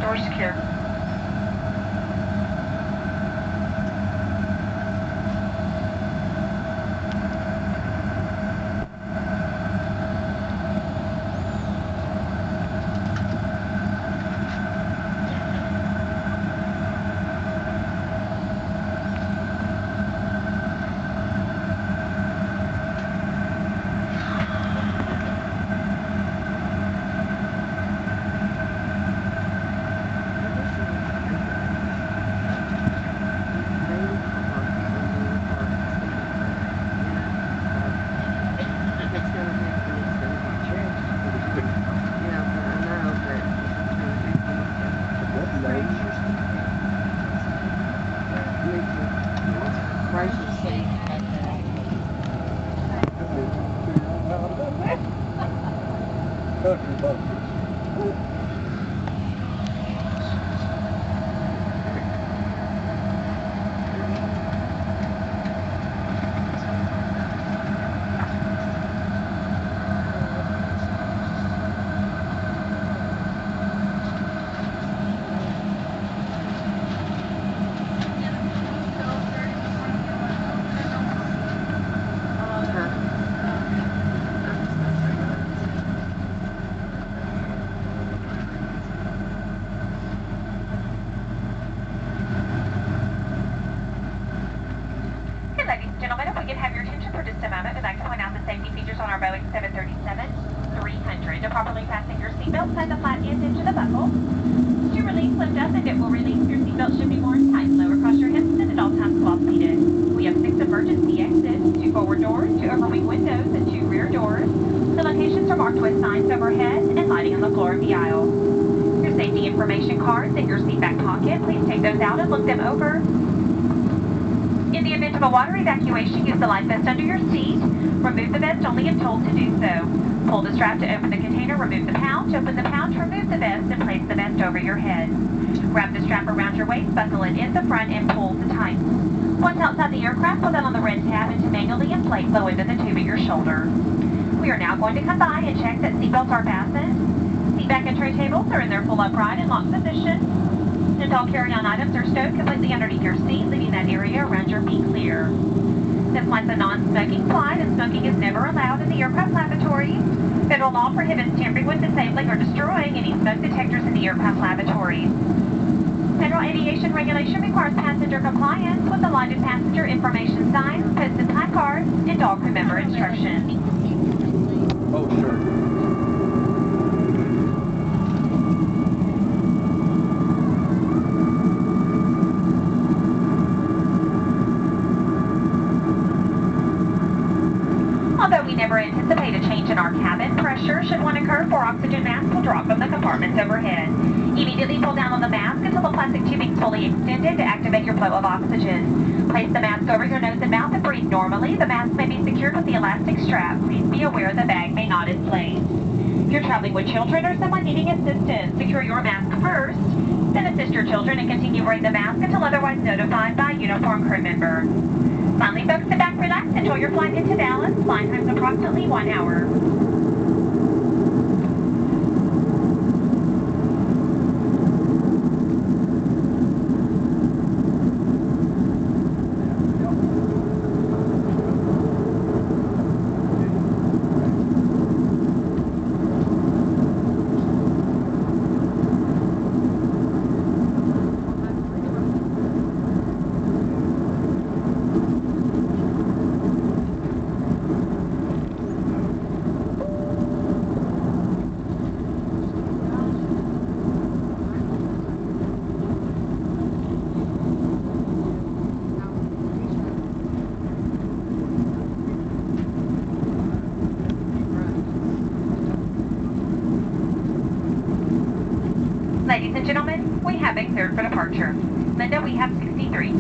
Doors secure. To properly fasten your seatbelt, set the flat end into the buckle. To release, lift up, and it will release. Your seatbelt should be worn tight and low across your hips and at all times while seated. We have 6 emergency exits, 2 forward doors, 2 overwing windows, and 2 rear doors. The locations are marked with signs overhead and lighting on the floor of the aisle. Your safety information cards in your seat back pocket. Please take those out and look them over. In the event of a water evacuation, use the life vest under your seat. Remove the vest only if told to do so. Pull the strap to open the container, remove the pouch, open the pouch, remove the vest, and place the vest over your head. Wrap the strap around your waist, buckle it in the front, and pull to tighten. Once outside the aircraft, pull down on the red tab and to manually inflate flow into the tube at your shoulder. We are now going to come by and check that seatbelts are fastened. Seat back and tray tables are in their full upright and locked position. And all carry-on items are stowed completely underneath your seat, leaving that area around your feet clear. This flight's a non-smoking flight, and smoking is never allowed in the aircraft lavatory. Federal law prohibits tampering with, disabling, or destroying any smoke detectors in the aircraft lavatory. Federal aviation regulation requires passenger compliance with the lighted passenger information signs, posted time cards, and all crew member instructions. Oh, sure. Although we never anticipate a change in our cabin pressure, should one occur, 4 oxygen masks will drop from the compartments overhead. Immediately pull down on the mask until the plastic tubing is fully extended to activate your flow of oxygen. Place the mask over your nose and mouth and breathe normally. The mask may be secured with the elastic strap. Please be aware the bag may not inflate. If you're traveling with children or someone needing assistance, secure your mask first, then assist your children and continue wearing the mask until otherwise notified by a uniformed crew member. Finally, folks, sit back, relax, enjoy your flight into Dallas. Flight time is approximately 1 hour. Ladies and gentlemen, we have been cleared for departure. Linda, we have 63.